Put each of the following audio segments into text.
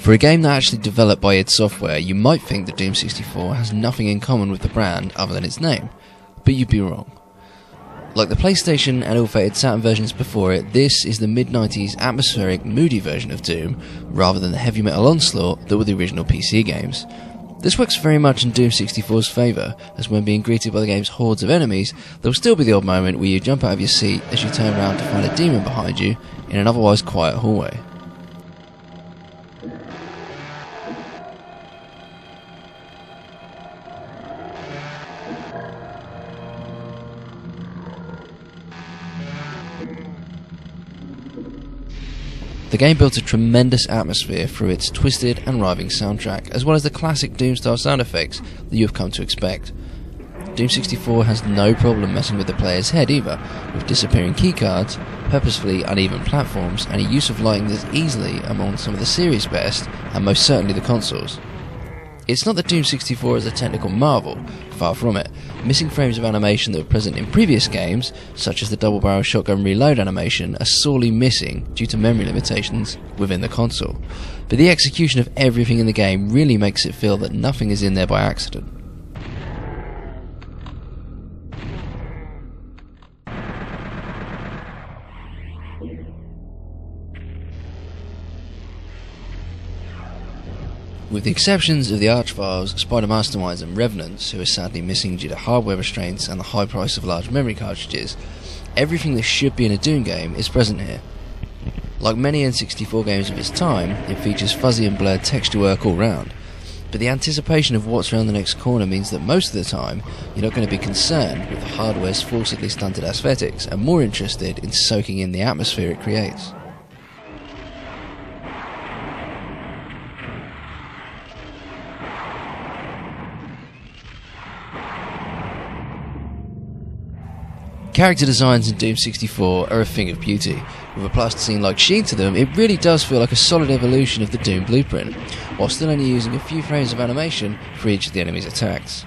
For a game that actually developed by id Software, you might think that Doom 64 has nothing in common with the brand other than its name, but you'd be wrong. Like the PlayStation and ill-fated Saturn versions before it, this is the mid-90s atmospheric, moody version of Doom, rather than the heavy metal onslaught that were the original PC games. This works very much in Doom 64's favour, as when being greeted by the game's hordes of enemies, there will still be the odd moment where you jump out of your seat as you turn around to find a demon behind you in an otherwise quiet hallway. The game built a tremendous atmosphere through its twisted and rhyming soundtrack, as well as the classic Doom-style sound effects that you have come to expect. Doom 64 has no problem messing with the player's head either, with disappearing keycards, purposefully uneven platforms, and a use of lighting that's easily among some of the series' best, and most certainly the consoles. It's not that Doom 64 is a technical marvel, far from it. Missing frames of animation that were present in previous games, such as the double-barrel shotgun reload animation, are sorely missing due to memory limitations within the console. But the execution of everything in the game really makes it feel that nothing is in there by accident. With the exceptions of the Archviles, Spider Masterminds and Revenants, who are sadly missing due to hardware restraints and the high price of large memory cartridges, everything that should be in a Doom game is present here. Like many N64 games of its time, it features fuzzy and blurred texture work all round, but the anticipation of what's around the next corner means that most of the time you're not going to be concerned with the hardware's forcedly stunted aesthetics and more interested in soaking in the atmosphere it creates. Character designs in Doom 64 are a thing of beauty. With a plasticine-like sheen to them, it really does feel like a solid evolution of the Doom blueprint, while still only using a few frames of animation for each of the enemy's attacks.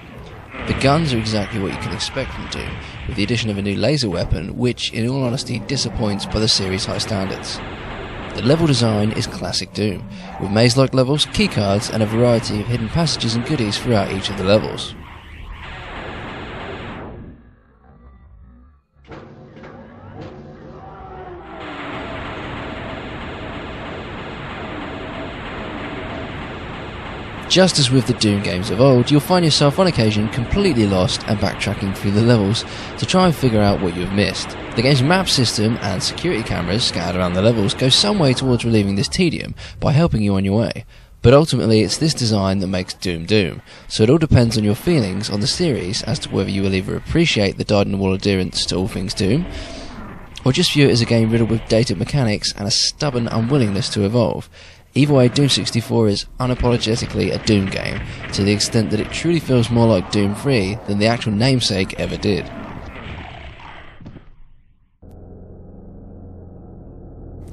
The guns are exactly what you can expect from Doom, with the addition of a new laser weapon, which, in all honesty, disappoints by the series' high standards. The level design is classic Doom, with maze-like levels, keycards, and a variety of hidden passages and goodies throughout each of the levels. Just as with the Doom games of old, you'll find yourself on occasion completely lost and backtracking through the levels to try and figure out what you have missed. The game's map system and security cameras scattered around the levels go some way towards relieving this tedium by helping you on your way. But ultimately it's this design that makes Doom Doom, so it all depends on your feelings on the series as to whether you will either appreciate the dyed-in-the-wool adherence to all things Doom, or just view it as a game riddled with dated mechanics and a stubborn unwillingness to evolve. Either way, Doom 64 is unapologetically a Doom game, to the extent that it truly feels more like Doom 3 than the actual namesake ever did.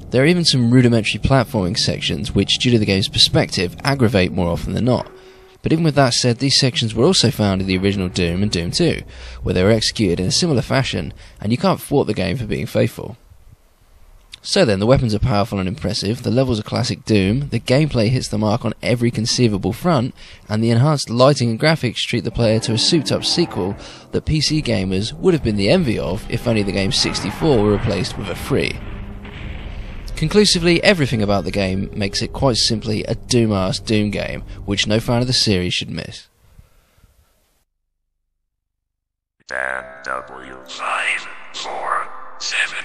There are even some rudimentary platforming sections which, due to the game's perspective, aggravate more often than not. But even with that said, these sections were also found in the original Doom and Doom 2, where they were executed in a similar fashion, and you can't fault the game for being faithful. So then, the weapons are powerful and impressive, the levels are classic Doom, the gameplay hits the mark on every conceivable front, and the enhanced lighting and graphics treat the player to a souped-up sequel that PC gamers would have been the envy of if only the game 64 were replaced with a 3. Conclusively, everything about the game makes it quite simply a Doom-ass Doom game, which no fan of the series should miss. Dan W. 5, 4, 7